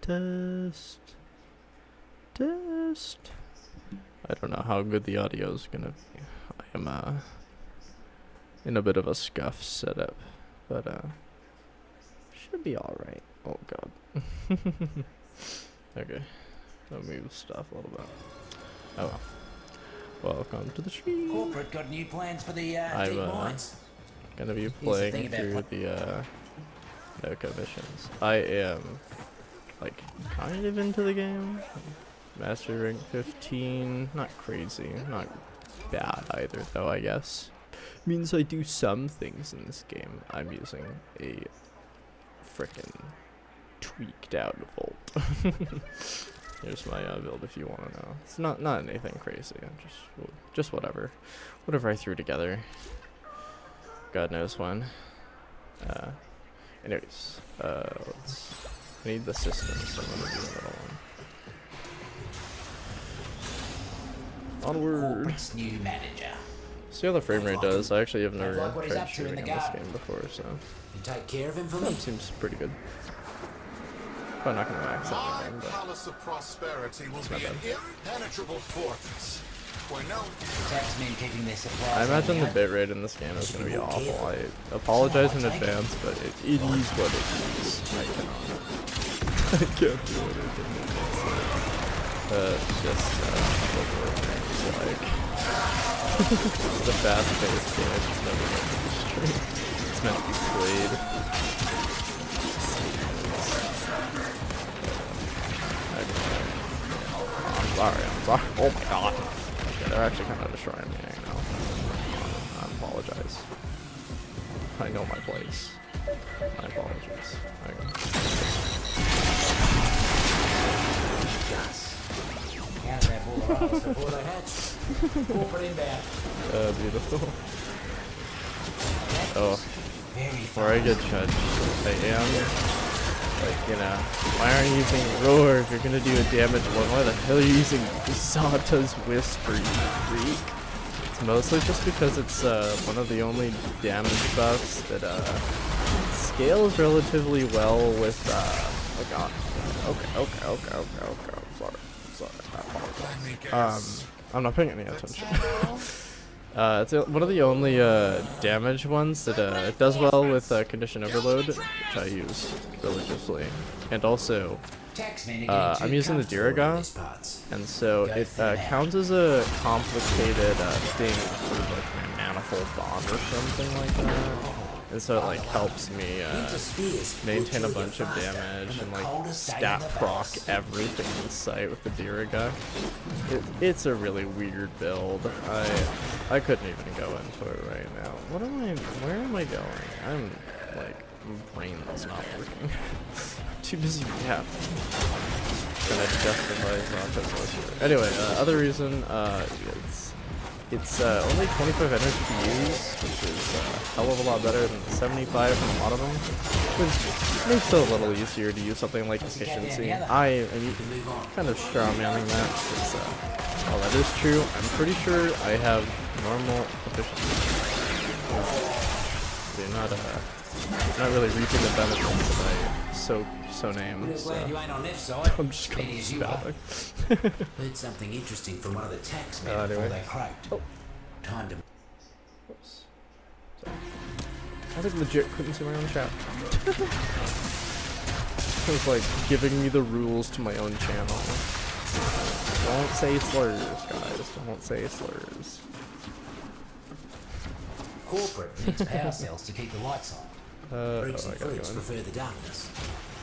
Test. Test. I don't know how good the audio is gonna be. I am in a bit of a scuff setup, but should be all right. Oh god. Okay, I'll move stuff a little bit. Oh well. Welcome to the stream. Corporate got new plans for the I'm deep mines. gonna be playing through the Nokko missions. I am like kind of into the game. Master rank 15, not crazy, not bad either though, I guess. Means I do some things in this game. I'm using a frickin' tweaked out Volt. Here's my build if you want to know. It's not anything crazy. I'm just whatever I threw together. God knows when. Anyways, I need the system, so I'm gonna do a little one. Onward. Corporate's new manager. See how the frame rate does. I actually have never Like what he's tried up to in shooting the in this garden. game before, so You take care of him for me. that seems pretty good. Probably not gonna max My out again, but palace of prosperity will not be an bad. impenetrable fortress. Where no Taxmen keeping their supplies. I imagine the on bitrate in this game is gonna be awful. I apologize in advance, but it is what it is. I can't do anything. Just Warframe, like the fast-paced game. It's never meant to be streamed. It's meant to be played. I'm sorry. Oh my god. Okay, they're actually kind of destroying me. I know. I apologize. I know my place. I apologize. Counter that ball of ice before they hatch. Corporate inbound. Beautiful. Oh, Very before I get judged, I am, like, you know, why aren't you using Roar if you're gonna do a damage one? Why the hell are you using Zata's Whisper, you freak? It's mostly just because it's one of the only damage buffs that scales relatively well with oh god. Okay. Sorry. I apologize. I'm not paying any attention. It's one of the only damage ones that it does well with Condition Overload, which I use religiously, and also I'm using the Diriga, and so it counts as a complicated thing for like my manifold bond or something like that. And so it like helps me maintain a bunch of damage and like stat proc everything in sight with the Diriga. It's a really weird build. I couldn't even go into it right now. Where am I going? I'm like, my brain is not working. Too busy gonna justify Zanta's. Anyway, other reason, it's only 25 energy to use, which is a hell of a lot better than the 75 from a lot of them, which makes it a little easier to use something like efficiency. I am kind of strawmanning that, because while that is true, I'm pretty sure I have normal efficiency. They're not really reaping the benefits that I so name, so I'm just going to spell it. Heard something interesting from one of the taxmen Anyway. before they cracked. Oh. Time to. Whoops. Sorry. I like legit couldn't see my own chat. It was like giving me the rules to my own channel. Don't say slurs, guys. Don't say slurs. Corporate needs power cells to keep the lights on. Fruits I and gotta fruits go in. prefer the darkness.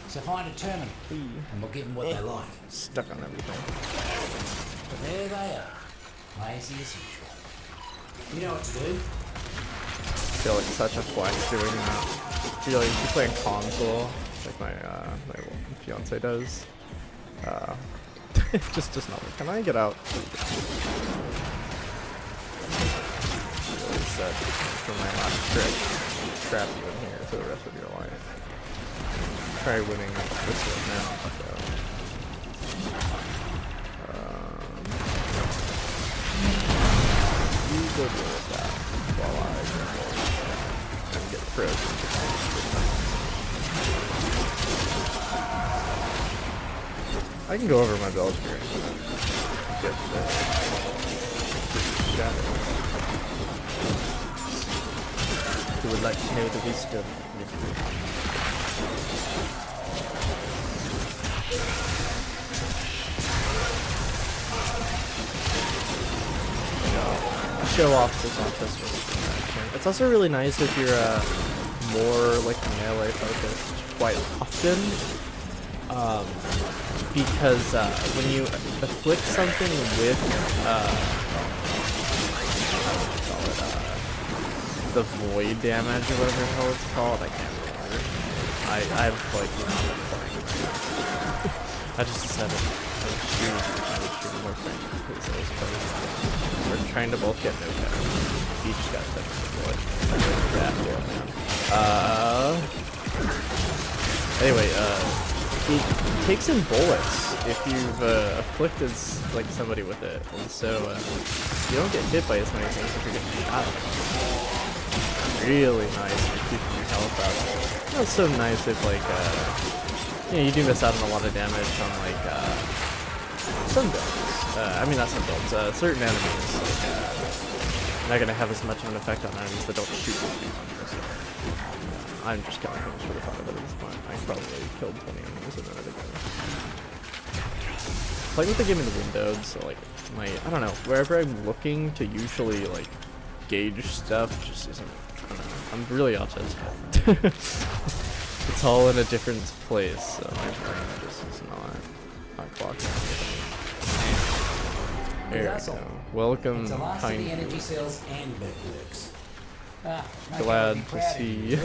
So find a terminal, and we'll give them what they like. Stuck on everything. There they are, lazy as usual. You know what to do. I feel like such a flex doing that. I feel like you playing console, like my fiance does. It just does not work. Can I get out? Really set for my last trick. Trap you in here for the rest of your life. Try winning this one now. So. You go deal with that while I go and get frozen. I can go over my build here. Get who would like to know the wisdom? Show off this on Christmas. It's also really nice if you're more like melee focused quite often, because when you afflict something with the void damage or whatever the hell it's called, I can't remember. I've like not been playing. I just decided I would shoot Warframe because I was playing. We're trying to both get no down. Each got touched before. Anyway, it takes in bullets if you've afflicted like somebody with it, and so you don't get hit by as many things if you're getting shot. Really nice for keeping your health up. Not so nice if like you know, you do miss out on a lot of damage on like some builds. I mean, not some builds. Certain enemies like not gonna have as much of an effect on enemies that don't shoot with you. I'm just killing things for the fun of it at this point. I probably killed 20 enemies a minute ago. Playing with the game in the windowed, so like I don't know, wherever I'm looking to usually like gauge stuff just isn't. I don't know. I'm really autistic. It's all in a different place, so my brain just is not clocking anything. There we go. Welcome, kind. Energy cells and networks. Glad to see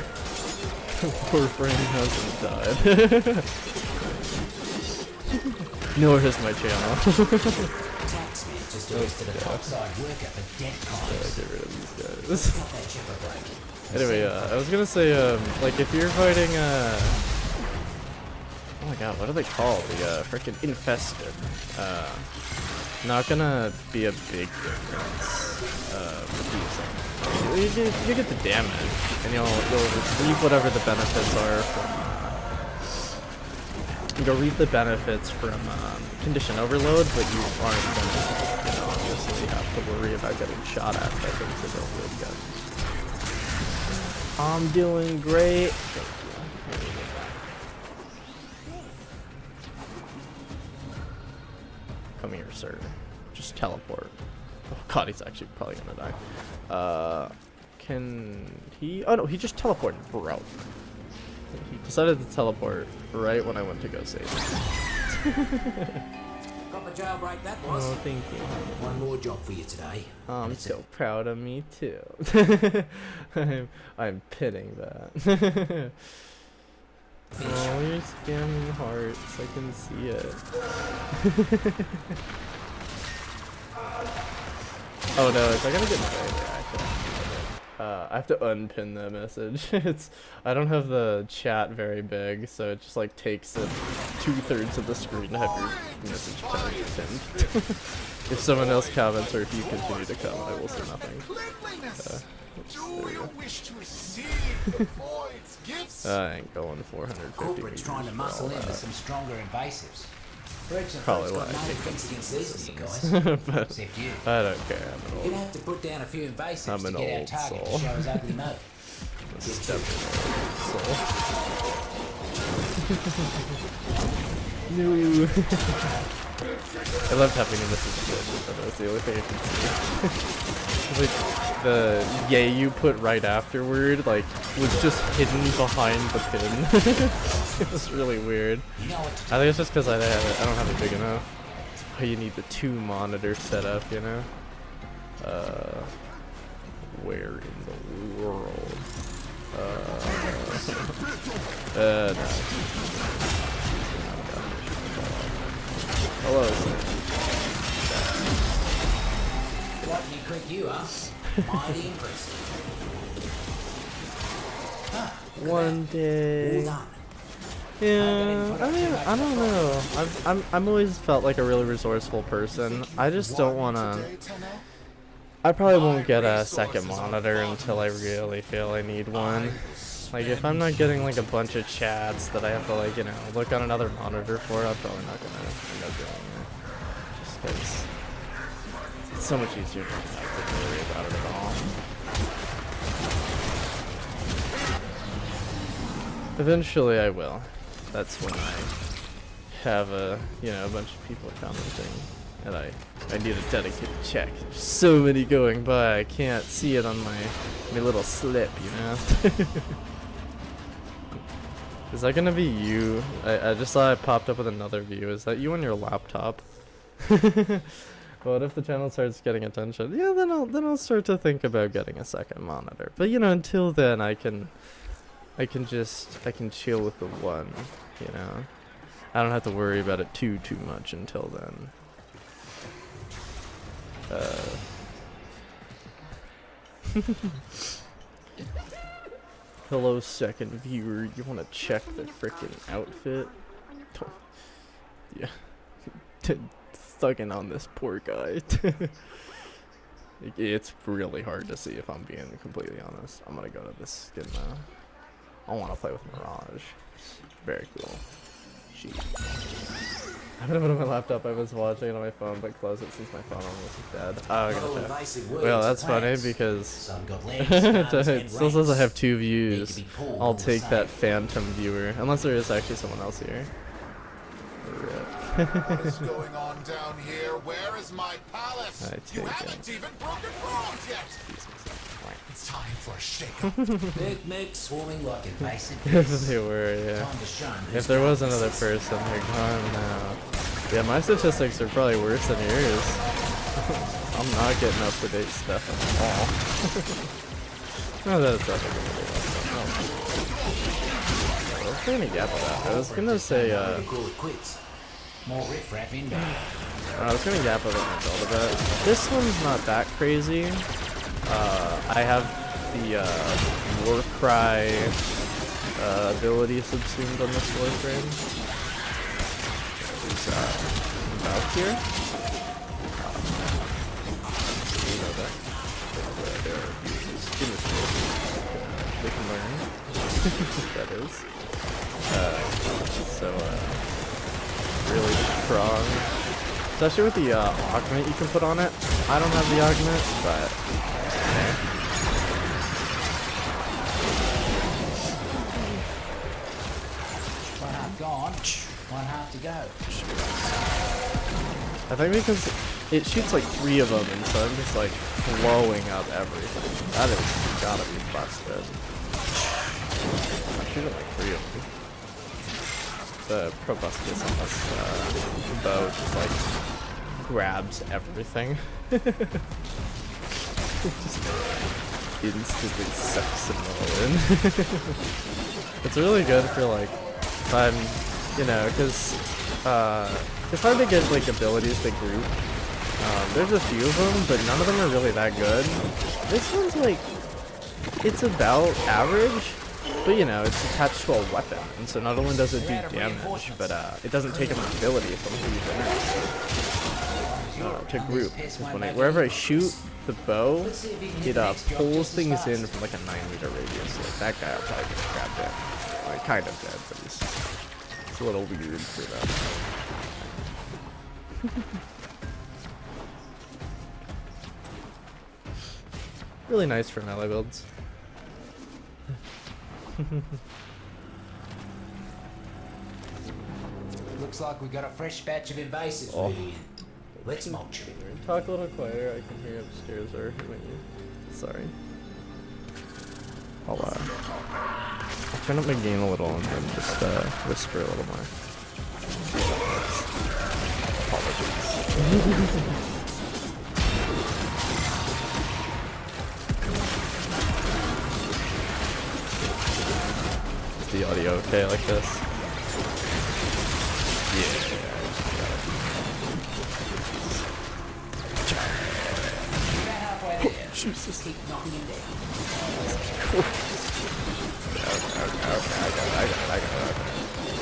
Warframe hasn't died. Nor has my channel. Taxman just arrested a topside worker for dead cops. Get rid of these guys. Got that chipper break. Anyway, I was gonna say, like if you're fighting, oh my god, what are they called? The frickin' infested. Not gonna be a big difference. You get the damage, and you'll reap whatever the benefits are from. You'll reap the benefits from condition overload, but you aren't gonna, you know, obviously have to worry about getting shot at by things that don't really get. I'm doing great. Thank you. Come here, sir. Just teleport. Oh god, he's actually probably gonna die. Can he? Oh no, he just teleported, bro. He decided to teleport right when I went to go save him. Proper jailbreak that was. Oh, thank you. One more job for you today. I'm so proud of me too. I'm pinning that. Oh, you're spamming hearts. I can see it. Oh no, is that gonna get I have to unpin that message. I don't have the chat very big, so it just like takes it 2/3 of the screen to have your message pinned. If someone else comments or if you continue to comment, I will say nothing. Do you wish to receive the void's gifts? I ain't going 450 Corporate's meters trying to for muscle all in with that. some stronger invasives. Probably why I got no take defense against these, you guys. but Except you. I don't care. I'm You're an gonna have to put down a few invasives I'm to an get our old target soul. to show his ugly mode. No. I loved having a message glitch, but that's the only thing I can see. Like the yay you put right afterward, like was just hidden behind the pin. It was really weird. You know what to do. I think it's just because I don't have it big enough. That's why you need the 2 monitor setup, you know. Where in the world? No. Hello. What you quick you are. Mighty impressive. One day. All done. Yeah, I mean, I don't know. I'm always felt like a really resourceful person. I just don't wanna. I probably won't get a second monitor until I really feel I need one. Like, if I'm not getting like a bunch of chats that I have to like, you know, look on another monitor for, I'm probably not gonna end up doing it. Just because it's so much easier to not have to worry about it at all. Eventually I will. That's when I have a, you know, a bunch of people commenting and I need a dedicated check. There's so many going by, I can't see it on my little slip, you know? Is that gonna be you? I just saw it popped up with another view. Is that you on your laptop? What if the channel starts getting attention? Yeah, then I'll start to think about getting a second monitor. But you know, until then I can chill with the one, you know? I don't have to worry about it too much until then. Hello, second viewer. You want to check the frickin' outfit? Yeah. Thugging on this poor guy. It's really hard to see if I'm being completely honest. I'm gonna go to this skin now. I want to play with Mirage. Very cool. Sheet. I haven't put it on my laptop. I was watching it on my phone, but closed it since my phone almost is dead. Oh, gotcha. Well, that's funny because it still says I have 2 views. I'll take that phantom viewer, unless there is actually someone else here. What is going on down here? Where is my palace? I You take haven't it. even broken ground yet. It's time for a shake-up. Big swarming like invasive If beasts. they were, yeah. Time to shun If who's there was got another this. person, they're gone now. Yeah, my statistics are probably worse than yours. I'm not getting up-to-date stuff at all. No, that's not a good idea. I was trying to get that. I was gonna say, Call it quits. More riffraff inbound. I was gonna gap about my build a bit. This one's not that crazy. I have the Warframe ability subsumed on this Warframe. It's about here. You know that. They can learn. That is. Really strong. Especially with the augment you can put on it. I don't have the augment, but One half gone, one half to go. I think because it shoots like 3 of them, and so I'm just like blowing up everything. That is gotta be busted. I'm shooting like 3 of them. The proboscis on this bow just like grabs everything. Just instantly sucks them all in. It's really good for like if I'm, you know, because it's hard to get like abilities to group. There's a few of them, but none of them are really that good. This one's like, it's about average. But you know, it's attached to a weapon, and so not only does it do damage, but it doesn't take an ability from who you to group. Wherever I shoot the bow, it pulls things in from like a 9-meter radius. So like that guy will probably get grabbed in. Like kind of dead, but it's a little weird for that. Really nice for melee builds. Looks like we got a fresh batch of invasives moving in. Let's mulch them. Talk a little quieter, I can hear you upstairs or when you. Sorry. I'll turn up my gain a little and then just whisper a little more. Apologies. Is the audio okay like this? Yeah. Jesus. Keep knocking him down. Okay, I got it.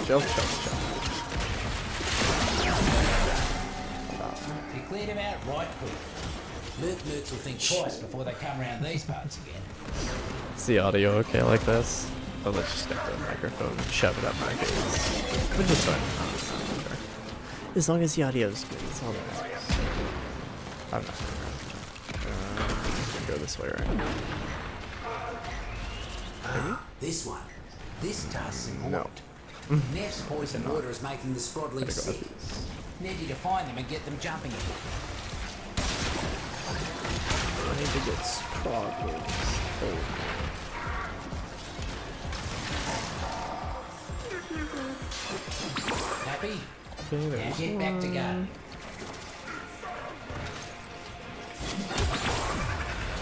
Chill. You cleared him out right quick. Mercs will think twice before they come around these parts again. Is the audio okay like this? I'll let you stick the microphone and shove it up my face. Which is fine. As long as the audio is good, it's all that matters. I'm not gonna go this way right now. This one. This task's important. No. Neff's poison water is making the scrodlings sick. Need you to find them and get them jumping again. I need to get sprockles. Happy? Okay, Now there's get back to gardening.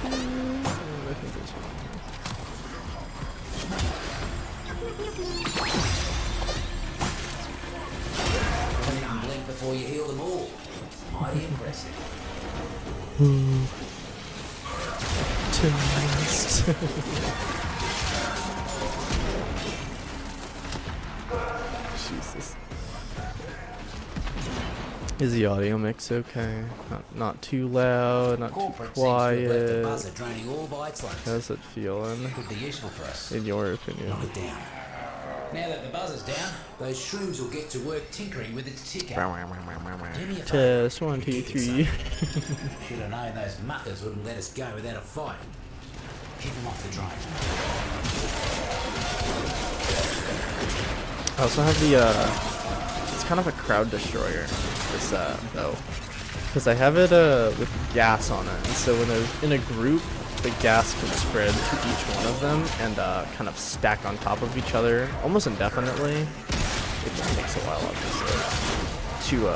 I think there's one. You can blink before you heal them all. Mighty impressive. Jesus. Is the audio mix okay? Not too loud, not too Corporate seems to have left the quiet. buzzer draining all by its lungs. How's it feeling, Could be useful for us. in your opinion? Knock it down. Now that the buzzer's down, those shrooms will get to work tinkering with its ticker. Do me a favour. Test 1, 2, 3. Should have known those muckers wouldn't let us go without a fight. Keep them off the drone. I also have the it's kind of a crowd destroyer, this though, because I have it with gas on it, and so when they're in a group, the gas can spread to each one of them and kind of stack on top of each other almost indefinitely. It just takes a while, obviously, to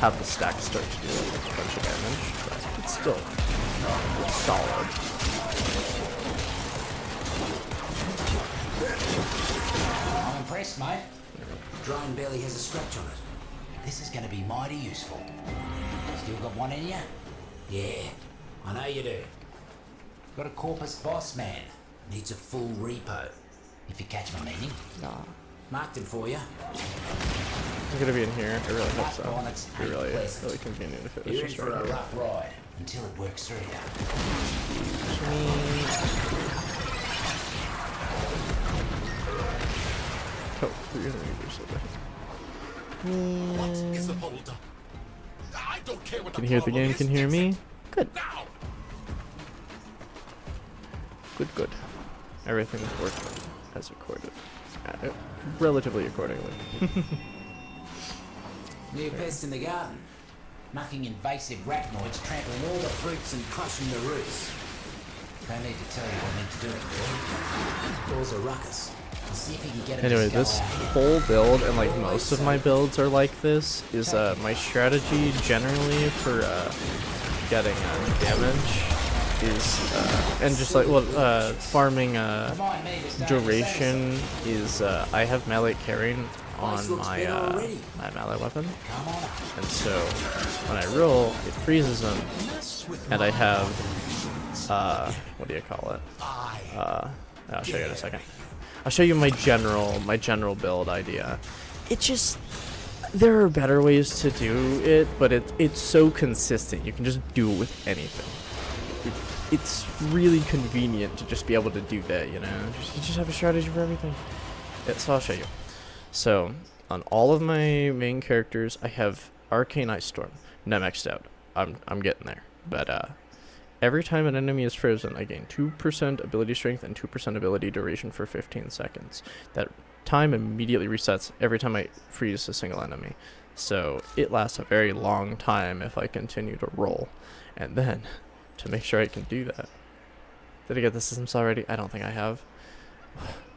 have the stack start to do like a bunch of damage, but it's still it's solid. I'm impressed, mate. Drone barely has a scratch on it. This is going to be mighty useful. Still got one in you? Yeah, I know you do. Got a Corpus boss man. Needs a full repo. If you catch my meaning. Nah. Marked him for you. I'm gonna be in here. I really hope so. It'd be really convenient if it was You're in just for right a here. rough ride until it works through you. Oh, 300 meters away. What is the hold? I don't care what Can you hear the problem game? is. Can you hear me? Good. Now. Good. Everything's working as recorded. Relatively accordingly. New pest in the garden. Mucking invasive arachnoids, trampling all the fruits and crushing the roots. Don't need to tell you what need to do it, boy. Cause a ruckus. And see if you can get it Anyway, to this go out here. whole build, and like most of my builds are like this, is my strategy generally for getting damage is, and just like, farming Remind me to stay duration is, I have melee carrying on my, my melee weapon, Come on up. and so when I roll, it freezes them, and I have, what do you call it? I'll show you in a second. I'll show you my general build idea. It just, there are better ways to do it, but it's so consistent. You can just do it with anything. It's really convenient to just be able to do that, you know? You just have a strategy for everything. Yeah, so I'll show you. So, on all of my main characters, I have Arcane Ice Storm. Not maxed out. I'm getting there. But, every time an enemy is frozen, I gain 2% ability strength and 2% ability duration for 15 seconds. That time immediately resets every time I freeze a single enemy. So it lasts a very long time if I continue to roll. And then, to make sure I can do that, did I get the systems already? I don't think I have.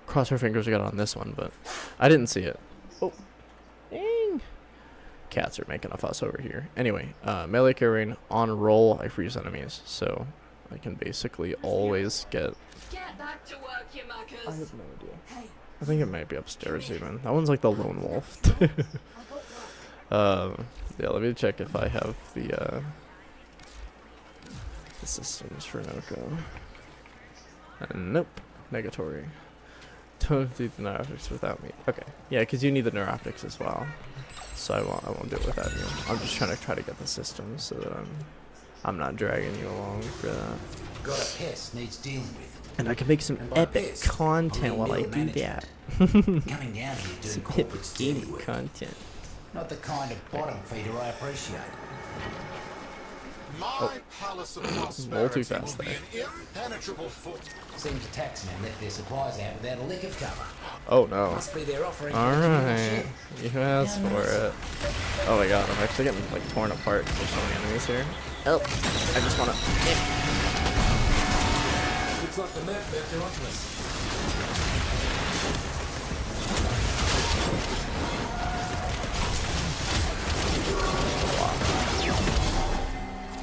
Cross our fingers we got it on this one, but I didn't see it. Oh, dang. Cats are making a fuss over here. Anyway, melee carrying on roll, I freeze enemies, so I can basically always get. Get back to work, you muckers. I have no idea. I think it might be upstairs even. That one's like the lone wolf. Yeah, let me check if I have the systems for Nokko. Nope, negatory. Don't do the neuroptics without me. Okay, yeah, because you need the neuroptics as well. So I won't do it without you. I'm just trying to get the systems so that I'm not dragging you along for that. Got a pest needs dealing with. And I can make some like epic this, content I'm while I middle do manager. that. Coming down here doing Some corporate epic steady gaming work. content. Not the kind of bottom feeder I appreciate. My palace of A little prosperity too fast will be there. an impenetrable fort. Seems the taxmen left their supplies out without a lick of cover. Oh no. Must be their offering for the communal Alright. share. You asked for it. Oh my god, I'm actually getting like torn apart. There's so many enemies here. Oh, I just wanna. Looks like the map they're onto us.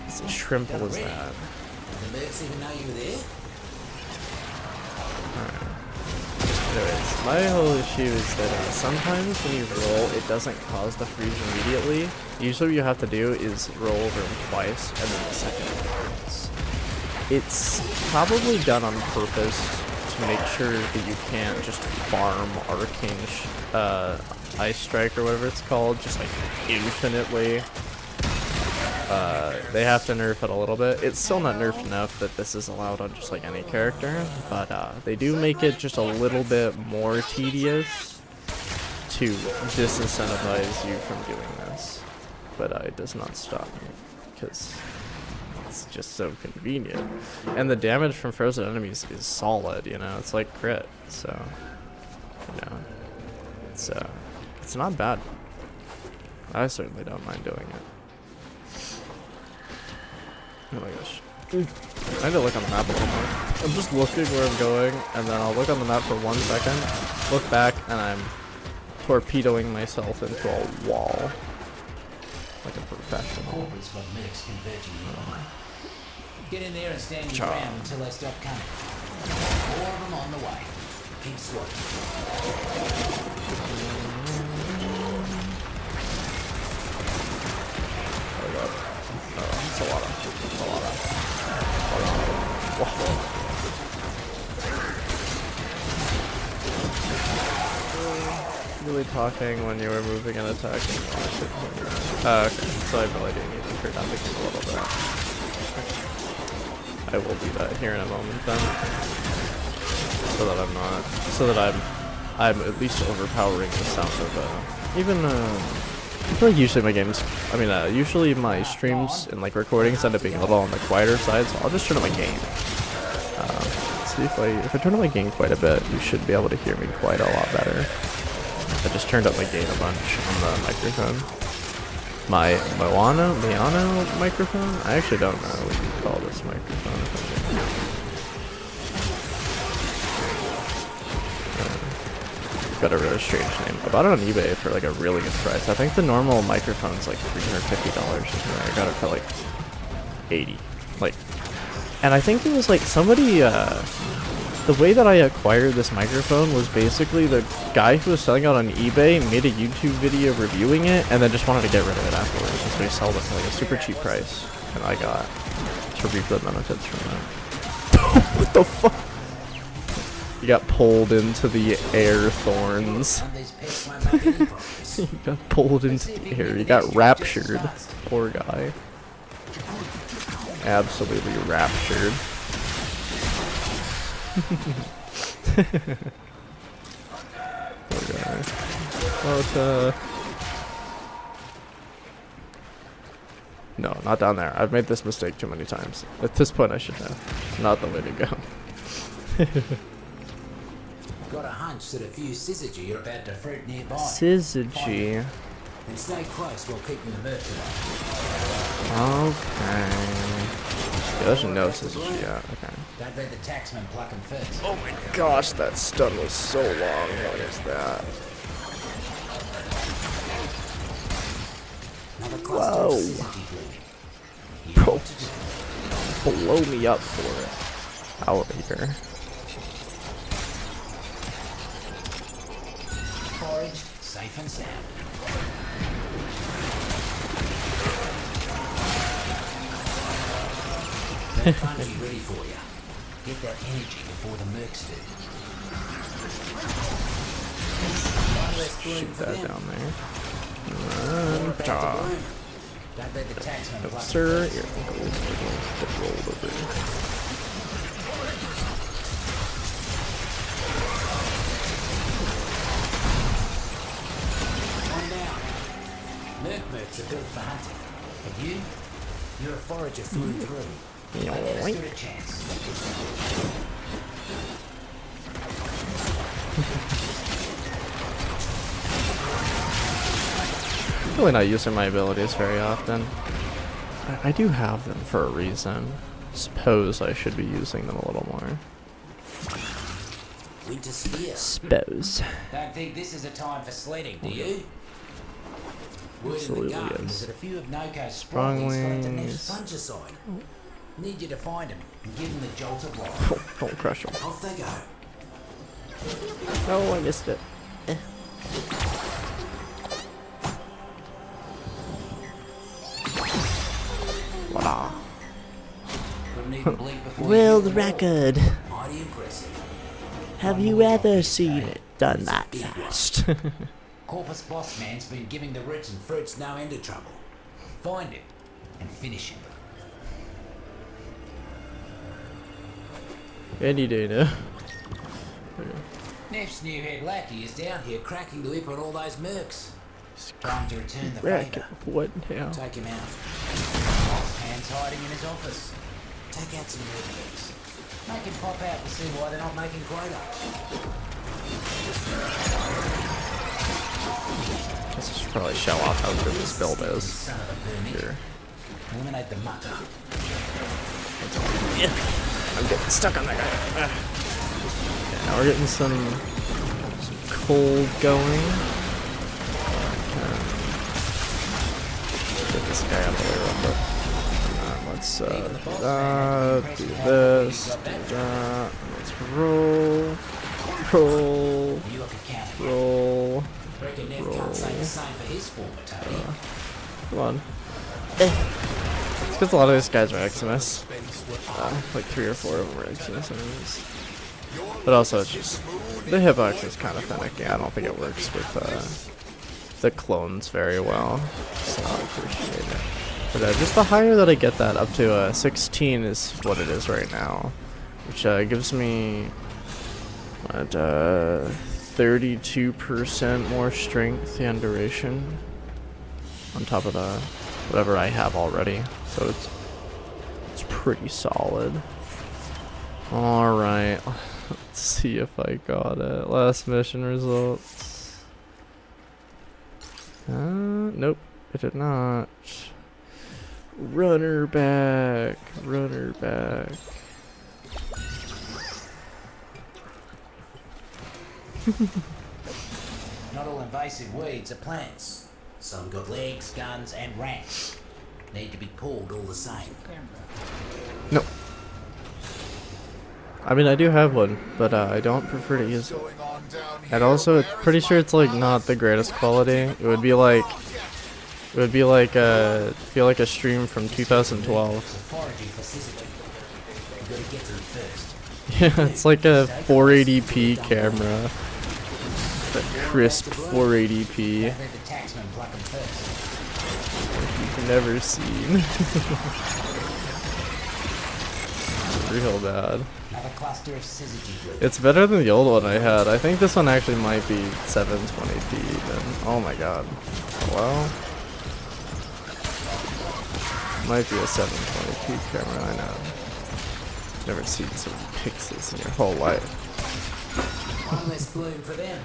It's a shrimp was that? Did the mercs even know you were there? Anyways, my whole issue is that sometimes when you roll, it doesn't cause the freeze immediately. Usually what you have to do is roll over them twice, and then the second it happens. It's probably done on purpose to make sure that you can't just farm Arcane Ice Strike or whatever it's called, just like infinitely. They have to nerf it a little bit. It's still not nerfed enough that this is allowed on just like any character, but they do make it just a little bit more tedious to disincentivize you from doing this. But it does not stop me, because it's just so convenient. And the damage from frozen enemies is solid, you know, it's like crit, so, you know, it's not bad. I certainly don't mind doing it. Oh my gosh. I need to look on the map a little more. I'm just looking where I'm going, and then I'll look on the map for 1 second, look back, and I'm torpedoing myself into a wall. Like a professional. Corporate's got mercs converging nearby. Get in there and stand your Cha. ground until they stop coming. More of them on the way. Keep swatting. Oh god. Oh, it's a lot of. Whoa. Really talking when you were moving and attacking. So I probably do need to turn down the game a little bit. I will do that here in a moment then. So that I'm at least overpowering the sound of even I feel like usually my games, usually my streams and like recordings end up being a little on the quieter side, so I'll just turn up my gain. See if I turn up my gain quite a bit, you should be able to hear me quite a lot better. I just turned up my gain a bunch on the microphone. My Miano microphone? I actually don't know what you call this microphone. Got a really strange name. I bought it on eBay for like a really good price. I think the normal microphone's like $350 or something. I got it for like 80. And I think it was like somebody, the way that I acquired this microphone was basically the guy who was selling it on eBay made a YouTube video reviewing it and then just wanted to get rid of it afterwards. And so he sold it for like a super cheap price. And I got to reap the benefits from that. What the fuck? You got pulled into the air thorns. You got pulled into the air. You got raptured. Poor guy. Absolutely raptured. Poor guy. Well, no, not down there. I've made this mistake too many times. At this point, I should know. It's not the way to go. Got a hunch that a few syzygy are about to fruit nearby. Syzygy. And stay close while keeping the mercs alive. Okay. Yeah, there's no syzygy. Yeah, okay. Don't let the taxman pluck them first. Oh my gosh, that stun was so long. What is that? Another cluster of Whoa. syzygy blooming. You Bro. know what to do. Blow me up for it. Out of here. Forage, safe and sound. No fungi ready for you. Get that energy before the mercs do. One less bloom Shoot for that them. down there. More about to Ja. bloom. Don't let the taxman pluck them Sir, first. your uncle is rolled over. Mercs are built for hunting. But you're a forager through and through. I never stood a chance. Really not using my abilities very often. I do have them for a reason. Suppose I should be using them a little more. Winter spear. Suppose. Don't think this is a time for sledding, do you? Word in the Absolutely garden is. is that a few of Nokko's Strong sprawlings got the wings. next fungicide. Need you to find them and give them the jolt of life. Oh, don't crush them. Off they go. Oh, I missed it. Wow. Couldn't even blink before World you hit the wall. record. Mighty impressive. Have One you more ever job seen today. it done It's a that big one. fast? Corpus Boss Man's been giving the roots and fruits no end of trouble. Find him and finish him. Any day now. Neff's new head lackey is down here cracking the whip on all those mercs. Trying to return the Rack. favour. What now? Take him out. Boss Man's hiding in his office. Take out some mercs. Make him pop out and see why they're not making quota. I should probably show off how good this build is. Son of a vermin. Here. Eliminate the mucker. I'm getting stuck on that guy. Yeah, now we're getting some cold going. Get this guy out of the way real quick. Let's do this, do that. Let's roll, roll, You look accountable. roll. Reckon Neff can't say the same for his former Tony. Come on. It's because a lot of these guys are Eximus. Like 3 or 4 of them are Eximus enemies. But also, it's just the hitbox is kind of finicky. I don't think it works with the clones very well. So I appreciate it. But just the higher that I get that up to 16 is what it is right now, which gives me what 32% more strength and duration on top of the whatever I have already. So it's pretty solid. All right, let's see if I got it. Last mission results. Nope, I did not. Runner back, runner back. Not all invasive weeds are plants. Some got legs, guns, and ranks. Need to be pulled all the same. No. I mean, I do have one, but I don't prefer to use it. And also, it's pretty sure it's like not the greatest quality. It would be like feel like a stream from 2012. So foraging for syzygy. You gotta get to it first. Yeah, it's like a 480p camera. The crisp 480p. Let the taxman pluck them first. You've never seen. Real bad. Another cluster of syzygy group. It's better than the old one I had. I think this one actually might be 720p even. Oh my god. Well, might be a 720p camera, I know. Never seen so many pixels in your whole life. One less bloom for them.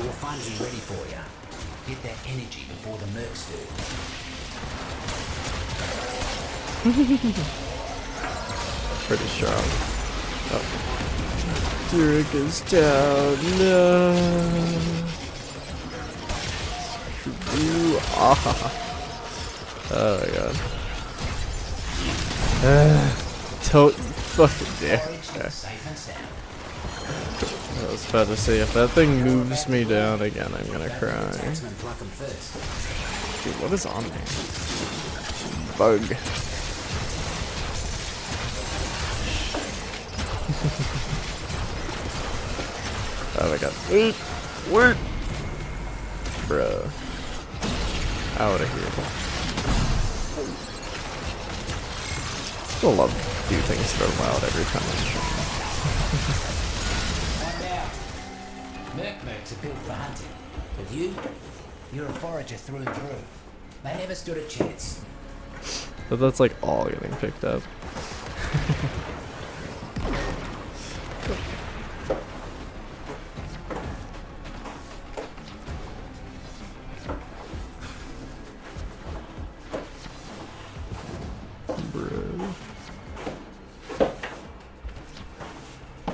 More fungi ready for you. Get that energy before the mercs do. Pretty strong. Oh. Zurich is down. No. Ooh, ah. Oh my god. Tote fucking dare. Okay. Safe and sound. I was about to say, if that thing moves me down again, I'm gonna cry. Taxman pluck them first. Dude, what is on me? Bug. Oh my god. Work! Bro. Out of here. Still love to do things that are loud every time I'm Find out. Mercs are built for hunting. But You're a forager through and through. They never stood a chance. But that's like all getting picked up.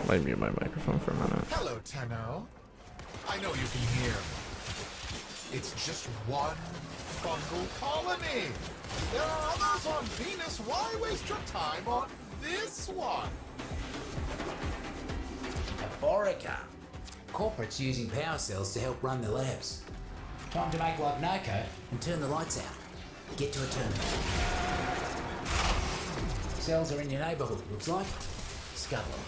Let me mute my microphone for a minute. Hello, Tenno. I know you can hear me. It's just one fungal colony. There are others on Venus. Why waste your time on this one? A forager. Corporates using power cells to help run their labs. Time to make like Nokko and turn the lights out. Get to a terminal. Cells are in your neighborhood, looks like. Scuttle them.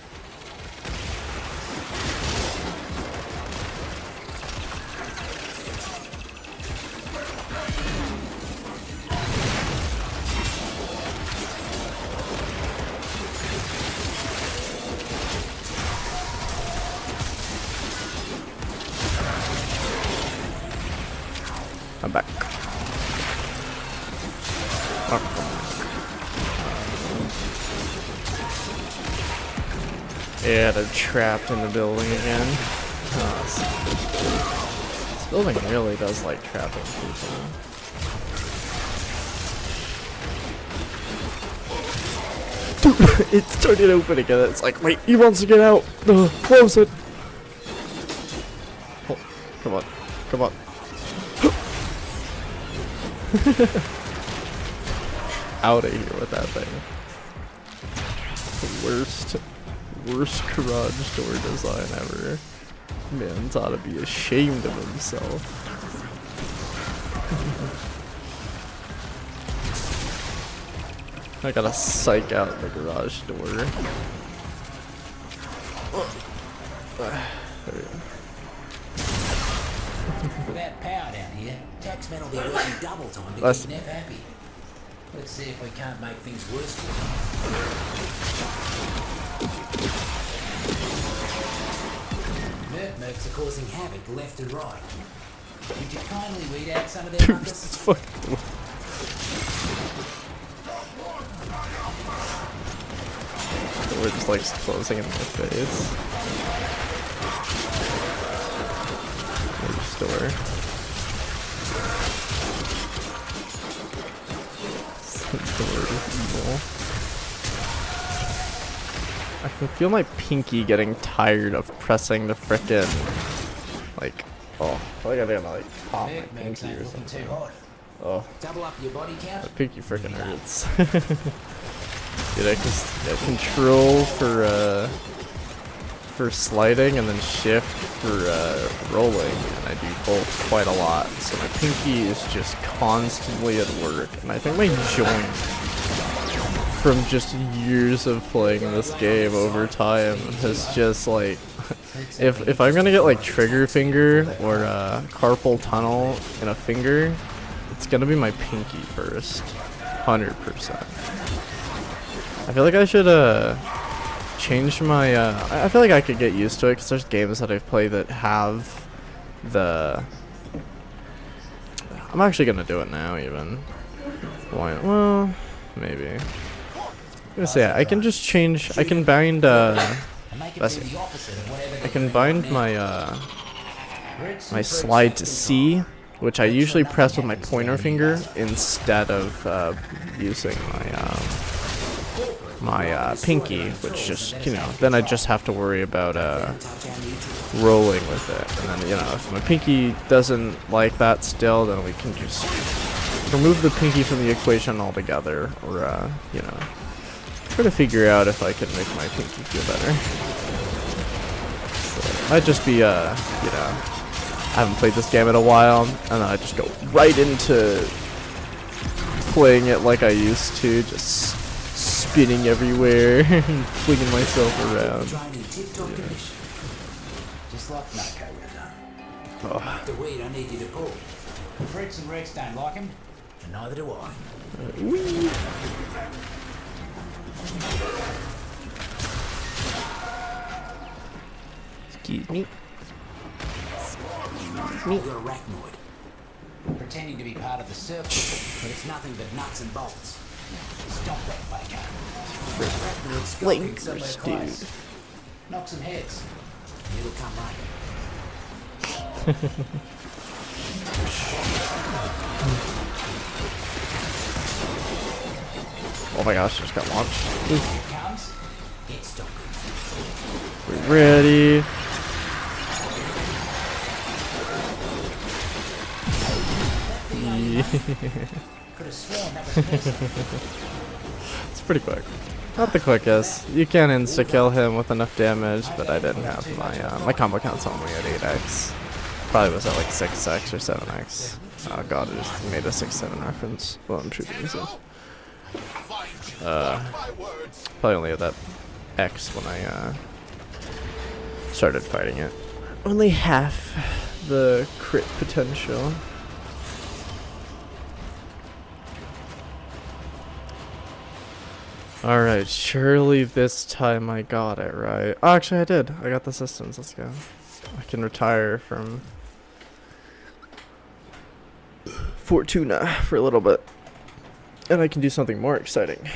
I'm back. Oh. Yeah, they're trapped in the building again. Oh, this building really does like trapping people. Dude, it started open again. It's like, wait, he wants to get out. Close it. Oh, come on. Come on. Out of here with that thing. Worst garage door design ever. Man's ought to be ashamed of himself. I gotta psych out the garage door. There we go. Without power down here, taxmen will be working double time to keep Neff happy. Let's see if we can't make things worse for them. Mercs are causing havoc left and right. Would you kindly weed out some of their Dude, ruckus? it's fucking... We're just like closing in my face. Door. I can feel my pinky getting tired of pressing the frickin' like, oh, I feel like I'm gonna like pop my pinky or something. Oh, double up your body count. my pinky frickin' hurts. Dude, I control for sliding and then shift for rolling, and I do both quite a lot, so my pinky is just constantly at work, and I think my joint, from just years of playing this game over time, has just like, if I'm gonna get like trigger finger or carpal tunnel in a finger, it's gonna be my pinky first, 100%. I feel like I should change my I feel like I could get used to it, because there's games that I've played that have the I'm actually gonna do it now even. Why? Well, maybe. I'm gonna say I can just change. I can bind I can bind my my slide to C, which I usually press with my pointer finger instead of using my pinky, which just, you know, then I just have to worry about rolling with it. And then, you know, if my pinky doesn't like that still, then we can just remove the pinky from the equation altogether, or you know, try to figure out if I can make my pinky feel better. So, I'd just be you know, I haven't played this game in a while, and then I just go right into playing it like I used to, just spinning everywhere and flinging myself around. Yeah. Just like Nokko would have done. Oh. The weed I need you to pull. Fritz and Rex don't like him, and neither do I. Wee. Excuse me. You're arachnoid. pretending to be part of the circle, but it's nothing but nuts and bolts. Stop that faker. Flankers, dude. Knock some heads. It'll come right. Oh my gosh, just got launched. Here it comes. Get stuck. We're ready. Could have sworn that was missing. It's pretty quick. Not the quickest. You can insta kill him with enough damage, but I didn't have my combo count's only at 8x. Probably was at like 6x or 7x. Oh god, I just made a 6-7 reference while I'm shooting so. Probably only at that X when I started fighting it. Only half the crit potential. Alright, surely this time I got it right. Oh, actually I did. I got the systems. Let's go. I can retire from Fortuna for a little bit. And I can do something more exciting.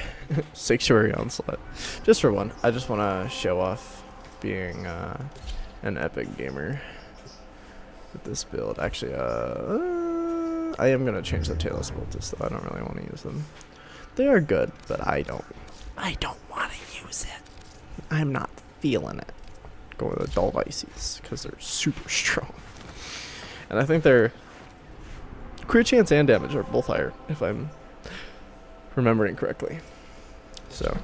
Sanctuary Onslaught. Just for one. I just want to show off being an epic gamer with this build. Actually, I am going to change the Talos bolts though. I don't really want to use them. They are good, but I don't want to use it. I'm not feeling it. Go with adult ices because they're super strong. And I think their crit chance and damage are both higher if I'm remembering correctly. So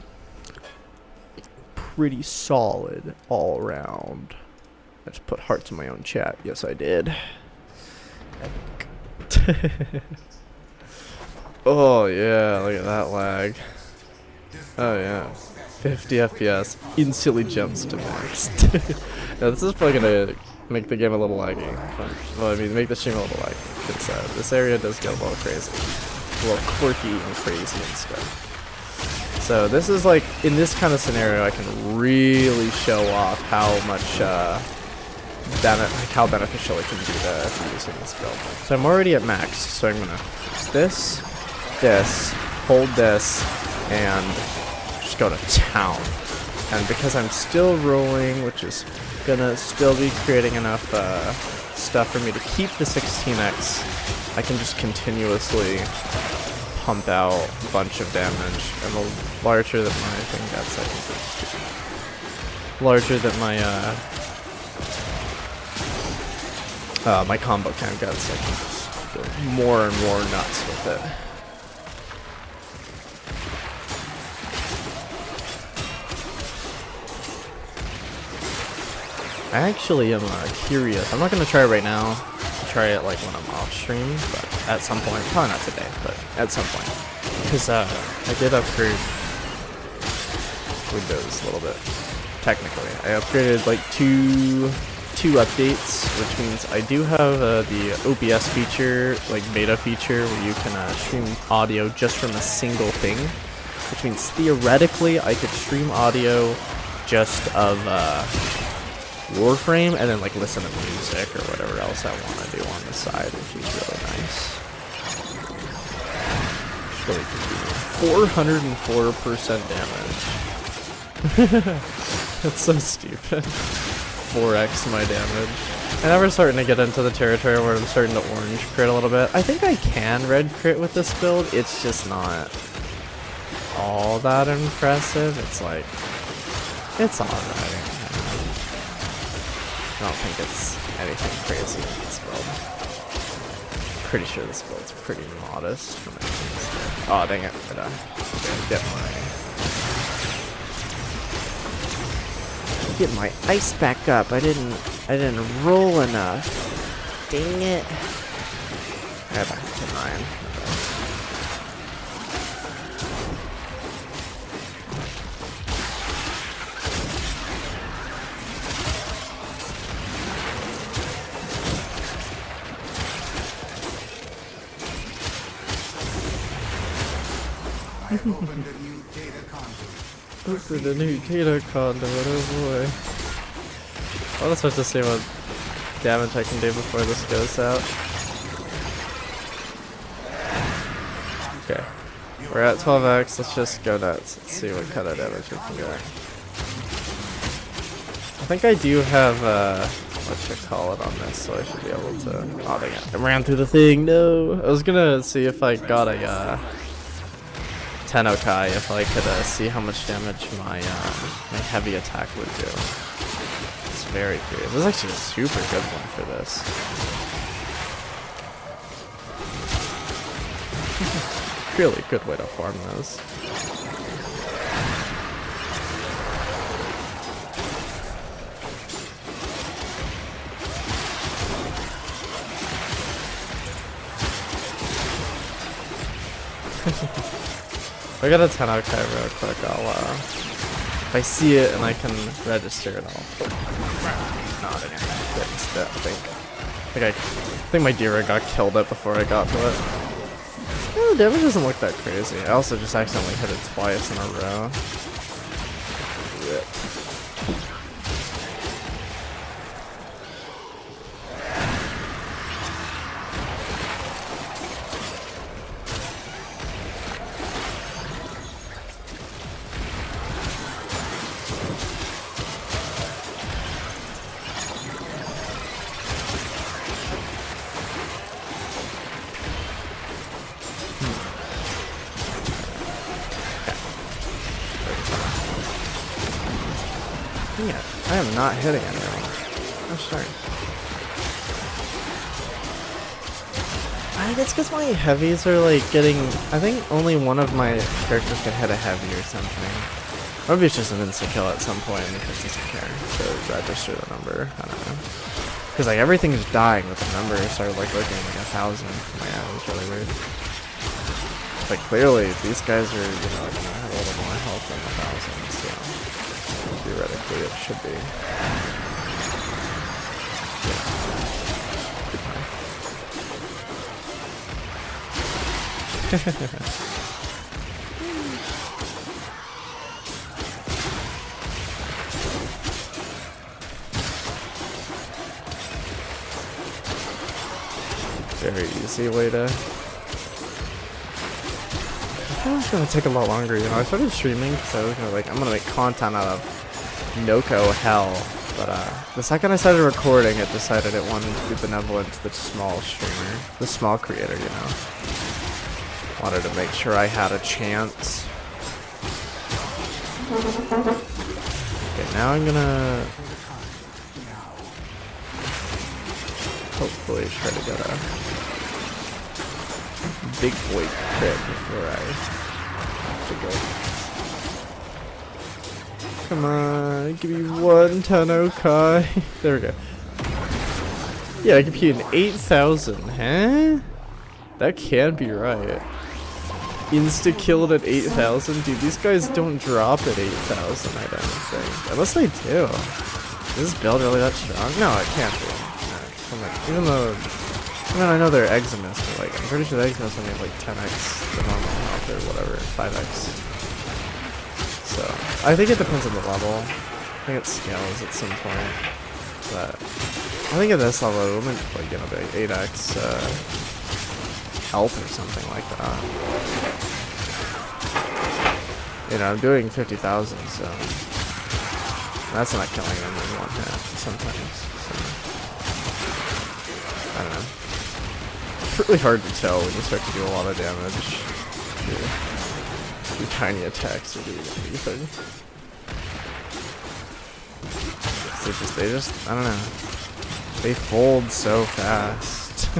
pretty solid all around. I just put hearts in my own chat. Yes, I did. Oh yeah, look at that lag. Oh yeah, 50 FPS, instantly jumps to max. Now this is probably gonna make the game a little laggy. Well, I mean, make the stream a little laggy, because this area does get a little crazy. A little quirky and crazy and stuff. So this is like, in this kind of scenario, I can really show off how much, how beneficial it can be to using this build. So I'm already at max, so I'm gonna this, hold this, and just go to town. And because I'm still rolling, which is gonna still be creating enough stuff for me to keep the 16x, I can just continuously pump out a bunch of damage. And the larger that my thing gets, I think it's larger that my combo count gets, I can just go more and more nuts with it. I actually am curious. I'm not going to try it right now. I'll try it like when I'm off stream, but at some point, probably not today, but at some point. Because I did upgrade Windows a little bit, technically. I upgraded like two updates, which means I do have the OBS feature, like beta feature, where you can stream audio just from a single thing, which means theoretically I could stream audio just of Warframe and then like listen to music or whatever else I want to do on the side, which is really nice. It's really convenient. 404% damage. That's so stupid. 4x my damage. And now we're starting to get into the territory where I'm starting to orange crit a little bit. I think I can red crit with this build. It's just not all that impressive. It's like, it's alright. I don't think it's anything crazy in this build. Pretty sure this build's pretty modest for my things. Oh dang it! Get my ice back up. I didn't roll enough. Dang it! I have to 9. Opened a new data conduit. Opened a new data conduit, oh boy. I want to start to see what damage I can do before this goes out. Okay. We're at 12x. Let's just go nuts. Let's see what kind of damage we can get. I think I do have, what should I call it on this, so I should be able to... Oh, dang it. I ran through the thing. No. I was gonna see if I got a, Tenokai, if I could, see how much damage my, my heavy attack would do. It's very curious. This is actually a super good one for this. Really good way to farm those. I got a 10 out real quick. I'll if I see it and I can register it, I'll. No, I didn't I think my deer got killed it before I got to it. Yeah, the damage doesn't look that crazy. I also just accidentally hit it twice in a row. Rip. Yeah, I am not hitting anyone. Oh, sorry. I guess because my heavies are like getting. I think only one of my characters can hit a heavy or something. Or maybe it's just an instant kill at some point and it just doesn't care to register the number. I don't know. Because like everything's dying with the number. I started like looking like 1,000. Yeah, it was really weird. But clearly these guys are, you know, gonna have a little more health than 1,000. So. Theoretically, it should be. Very easy way to. I thought it was gonna take a lot longer. You know, I started streaming because I was gonna I'm gonna make content out of Nokko hell, but the second I started recording, it decided it wanted to be benevolent to the small streamer, the small creator, you know. Wanted to make sure I had a chance. Okay, now I'm gonna hopefully try to get a big boy crit before I have to go. Come on, give me one Tenokai. There we go. Yeah, I computed 8,000, huh? That can't be right. Insta-killed at 8,000? Dude, these guys don't drop at 8,000, I don't think. Unless they do. Is this build really that strong? No, it can't be. No, come on. Even though... I mean, I know they're Eximus, but like, I'm pretty sure the Eximus only have like 10x the normal health or whatever, 5x. So, I think it depends on the level. I think it scales at some point. But, I think at this level, it will make like, you know, 8x health or something like that. You know, I'm doing 50,000, so that's not killing them in one hit sometimes. So, I don't know. It's really hard to tell when you start to do a lot of damage. Do tiny attacks or do anything. They just, I don't know. They fold so fast.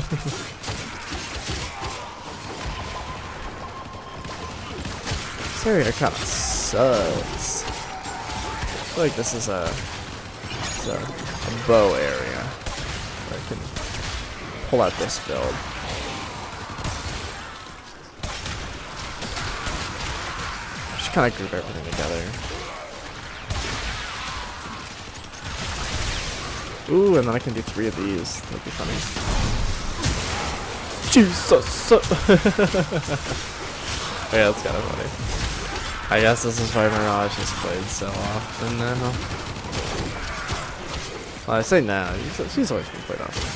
This area kind of sucks. I feel like this is a bow area. I can pull out this build. Just kind of group everything together. Ooh, and then I can do 3 of these. That'd be funny. Jesus! Yeah, that's kind of funny. I guess this is why Mirage is played so often now. Well, I say now, she's always been played often.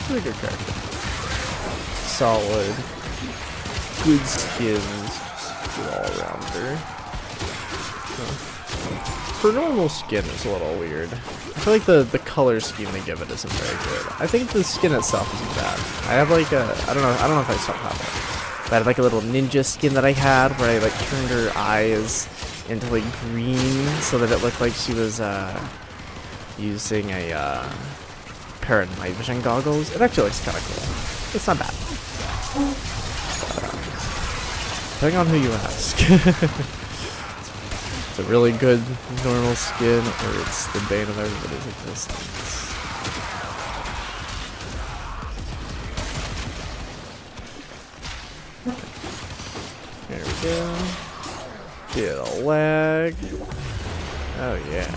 She's a good character. Solid. good skins. Good all-rounder. Her normal skin is a little weird. I feel like the color scheme they give it isn't very good. I think the skin itself isn't bad. I have like a, I don't know if I still have it. But I had like a little ninja skin that I had where I like turned her eyes into like green so that it looked like she was using a pair of night vision goggles. It actually looks kind of cool. It's not bad. Depending on who you ask. It's a really good normal skin, or it's the bane of everybody's existence. There we go. Get a lag. Oh yeah.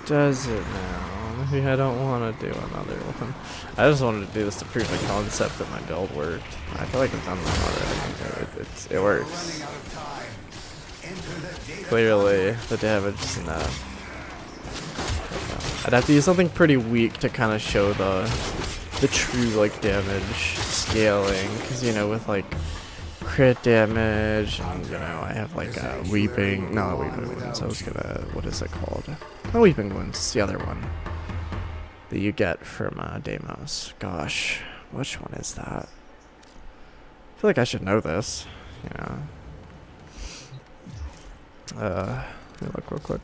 Does it now? Maybe I don't want to do another one. I just wanted to do this to prove the concept that my build worked. I feel like I've done that already. It works. Clearly, the damage is enough. I'd have to use something pretty weak to kind of show the true like damage scaling, because you know with like crit damage, and you know I have like a weeping, not weeping wounds. I was gonna, what is it called? Not weeping wounds. It's the other one that you get from Deimos. Gosh, which one is that? I feel like I should know this. Yeah. Let me look real quick.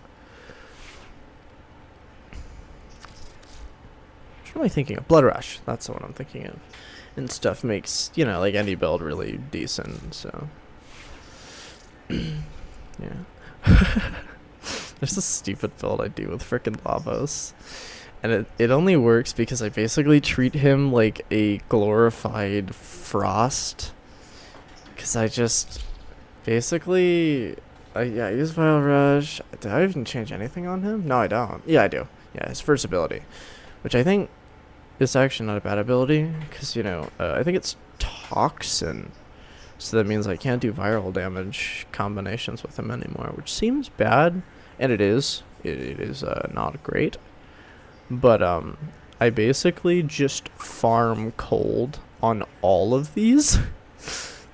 What am I thinking of? Blood Rush. That's the one I'm thinking of. And stuff makes, you know, like any build really decent, so. Yeah. There's this stupid build I do with frickin' Lavos. And it only works because I basically treat him like a glorified Frost. Because I just basically, I use Vile Rush. Did I even change anything on him? No, I don't. Yeah, I do. Yeah, his first ability. Which I think is actually not a bad ability. Because, you know, I think it's Toxin. So that means I can't do viral damage combinations with him anymore. Which seems bad. And it is. It is not great. But I basically just farm cold on all of these.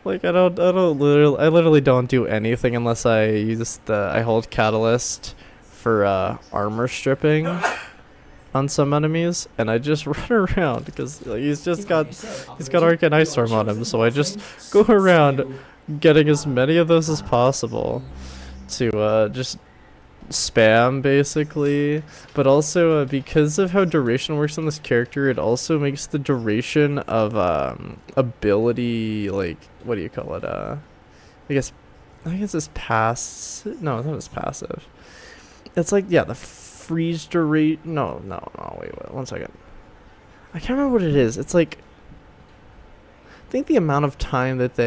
Like I literally don't do anything unless I use I hold catalyst for armor stripping on some enemies, and I just run around because like, he's got Arcane Ice Storm on him, so I just go around getting as many of those as possible to just spam basically. But also because of how duration works on this character, it also makes the duration of ability, like, what do you call it, I guess it's passive. No, it's not as passive. It's like, yeah, the freeze duration. No, wait, 1 second. I can't remember what it is. It's like, I think the amount of time that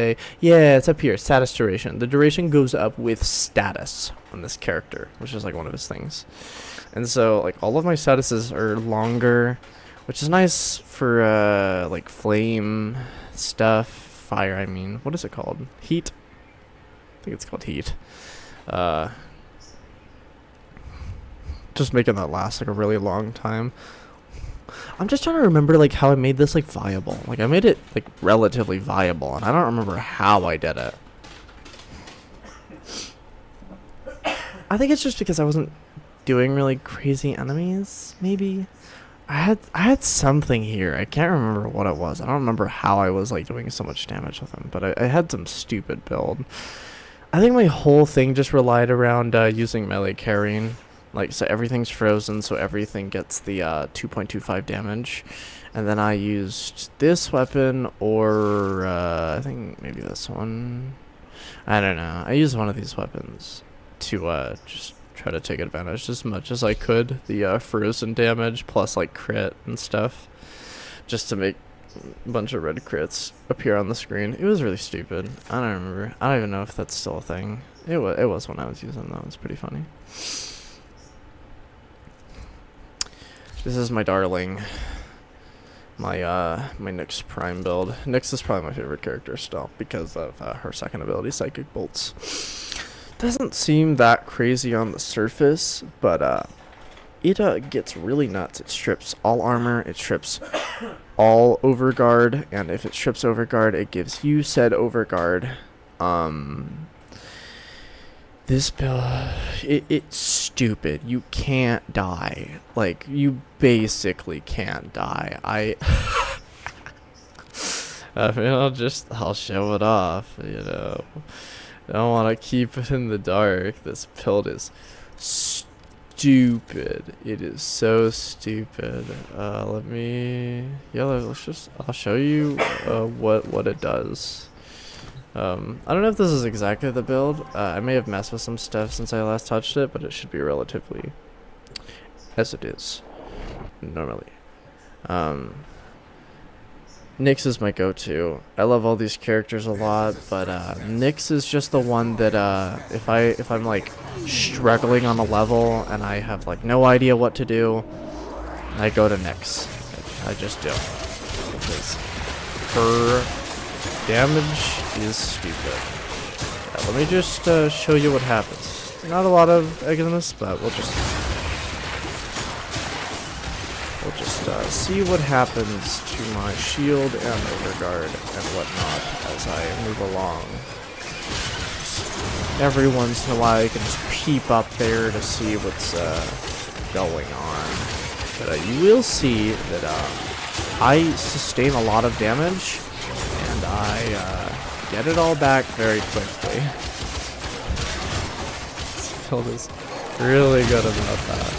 it's up here, status duration. The duration goes up with status on this character, which is like one of his things. And so like all of my statuses are longer, which is nice for like flame stuff, fire, I mean. What is it called? Heat? I think it's called heat. Just making that last like a really long time. I'm just trying to remember like how I made this like viable. Like I made it like relatively viable, and I don't remember how I did it. I think it's just because I wasn't doing really crazy enemies, maybe. I had something here. I can't remember what it was. I don't remember how I was like doing so much damage with him, but I had some stupid build. I think my whole thing just relied around using melee carrying. Like, so everything's frozen, so everything gets the 2.25 damage. And then I used this weapon, or I think maybe this one. I don't know. I used one of these weapons to just try to take advantage as much as I could. The frozen damage plus like crit and stuff. Just to make a bunch of red crits appear on the screen. It was really stupid. I don't remember. I don't even know if that's still a thing. It was when I was using them. It was pretty funny. This is my darling, my Nyx Prime build. Nyx is probably my favorite character still because of her second ability, Psychic Bolts. Doesn't seem that crazy on the surface, but it gets really nuts. It strips all armor, it strips all overguard, and if it strips overguard, it gives you said overguard. This build, it's stupid. You can't die. Like, you basically can't die. I mean, I'll show it off, you know. I don't want to keep it in the dark. This build is stupid. It is so stupid. I'll show you what it does. I don't know if this is exactly the build. I may have messed with some stuff since I last touched it, but it should be relatively as it is normally. Nyx is my go-to. I love all these characters a lot, but Nyx is just the one that if I'm like struggling on a level and I have like no idea what to do, I go to Nyx. I just do, because her damage is stupid. Yeah, let me just show you what happens. Not a lot of eggs in this, but we'll just see what happens to my shield and overguard and whatnot as I move along. Every once in a while you can just peep up there to see what's going on. But you will see that I sustain a lot of damage and I get it all back very quickly. This build is really good about that.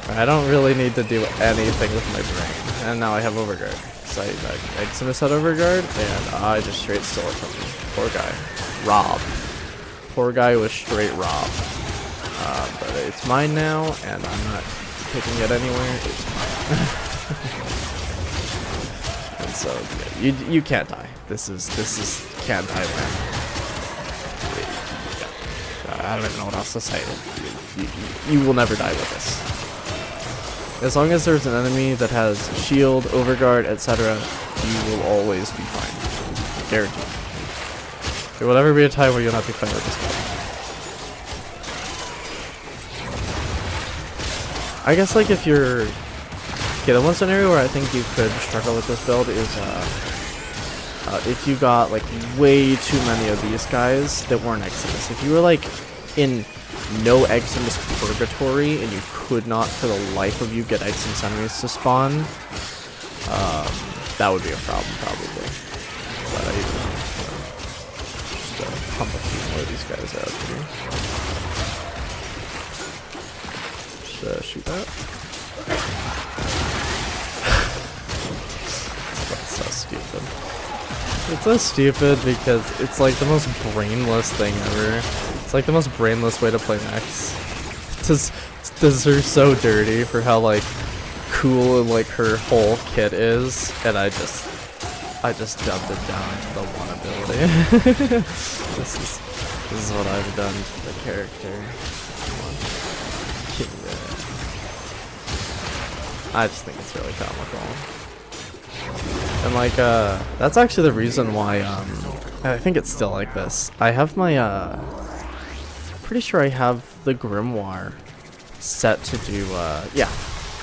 I don't really need to do anything with my brain. And now I have overguard. So I Eximus had overguard, and I just straight stole it from him. Poor guy. Rob. Poor guy was straight robbed. But it's mine now, and I'm not taking it anywhere. It's mine. And so, yeah, you can't die. This is can't die, man. Yeah. I don't even know what else to say. You will never die with this. As long as there's an enemy that has shield, overguard, etc., you will always be fine. Guaranteed. There will never be a time where you'll not be fine with this build. I guess, like, if you're... Okay, the one scenario where I think you could struggle with this build is, if you got, like, way too many of these guys that weren't Eximus. If you were, like, in no Eximus purgatory and you could not for the life of you get Eximus enemies to spawn, that would be a problem probably. But I just pump a few more of these guys out here. Just shoot that. That's so stupid. It's so stupid because it's like the most brainless thing ever. It's like the most brainless way to play mechs. This is so dirty for how like cool and like her whole kit is, and I just dubbed it down to the one ability. This is what I've done to the character. I just think it's really comical. And like that's actually the reason why I think it's still like this. I have my pretty sure I have the grimoire set to do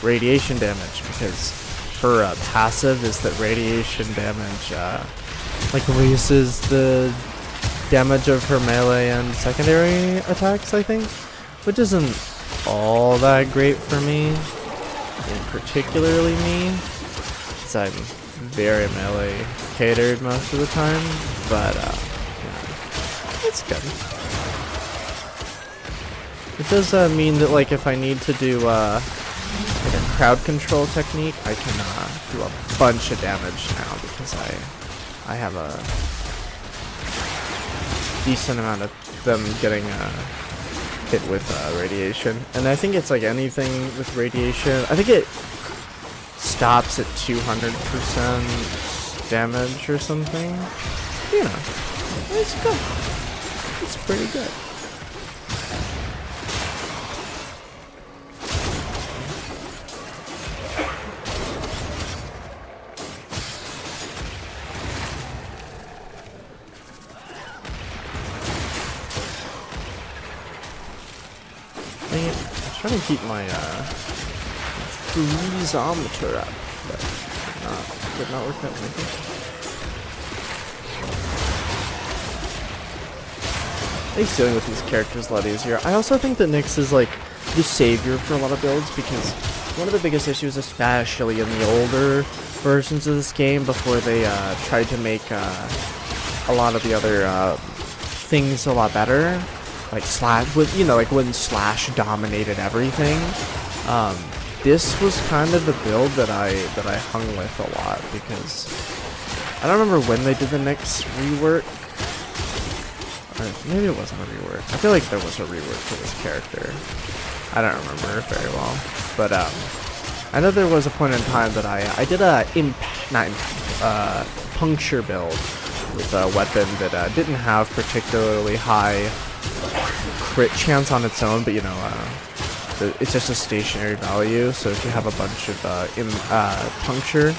radiation damage, because her passive is that radiation damage like raises the damage of her melee and secondary attacks, I think, which isn't all that great for me, and particularly me, because I'm very melee catered most of the time, but it's good. It does mean that, like, if I need to do like a crowd control technique, I can do a bunch of damage now, because I have a decent amount of them getting hit with radiation. And I think it's like anything with radiation, I think it stops at 200% damage or something. You know, it's good. It's pretty good. I'm trying to keep my freezometer up. But did not work out like that. Makes dealing with these characters a lot easier. I also think that Nyx is like the savior for a lot of builds, because one of the biggest issues, especially in the older versions of this game, before they tried to make a lot of the other things a lot better, like Slash, with like when Slash dominated everything. This was kind of the build that I hung with a lot, because I don't remember when they did the Nyx rework. Or maybe it wasn't a rework. I feel like there was a rework for this character. I don't remember very well, but I know there was a point in time that I did a puncture build with a weapon that didn't have particularly high crit chance on its own, but it's just a stationary value. So if you have a bunch of puncture,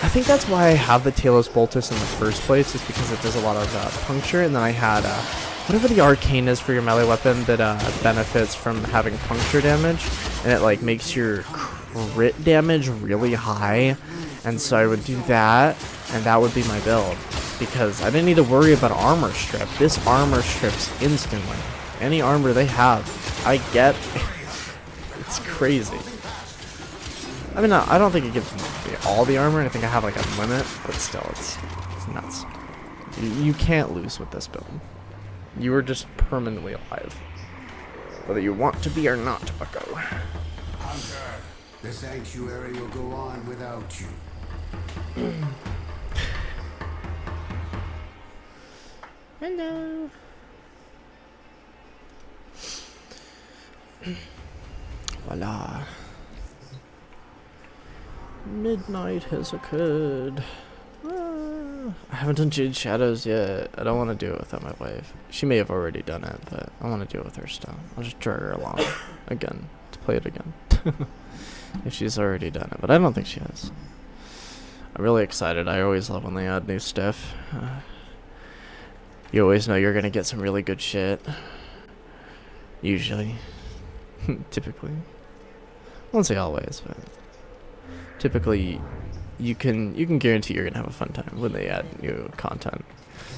I think that's why I have the Talos Boltus in the first place, is because it does a lot of puncture, and then I had whatever the arcane is for your melee weapon that benefits from having puncture damage, and it like makes your crit damage really high, and so I would do that, and that would be my build, because I didn't need to worry about armor strip. This armor strips instantly. Any armor they have, I get. It's crazy. I mean, I don't think it gives me all the armor. I think I have like a limit, but still, it's nuts. You can't lose with this build. You are just permanently alive, whether you want to be or not, bucko. Hunter, the sanctuary will go on without you. Hello. Voila. Midnight has occurred. I haven't done Jade Shadows yet. I don't want to do it without my wife. She may have already done it, but I want to do it with her still. I'll just drag her along again to play it again. If she's already done it, but I don't think she has. I'm really excited. I always love when they add new stuff. You always know you're gonna get some really good shit. Usually. Typically. I won't say always, but typically you can guarantee you're gonna have a fun time when they add new content.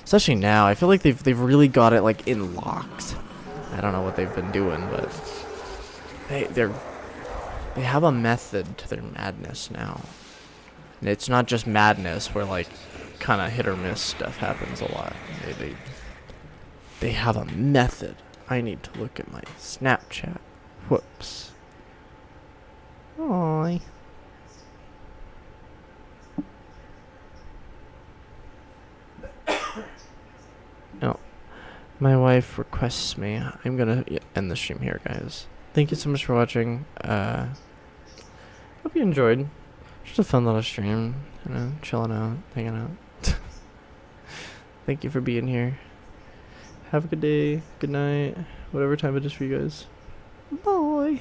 Especially now, I feel like they've really got it like in locked. I don't know what they've been doing, but they have a method to their madness now. And it's not just madness where like kind of hit or miss stuff happens a lot. They have a method. I need to look at my Snapchat. Whoops. Aww. No. My wife requests me. I'm gonna end the stream here, guys. Thank you so much for watching. Hope you enjoyed. Just a fun little stream. Chilling out, hanging out. Thank you for being here. Have a good day, good night, whatever time it is for you guys. Bye.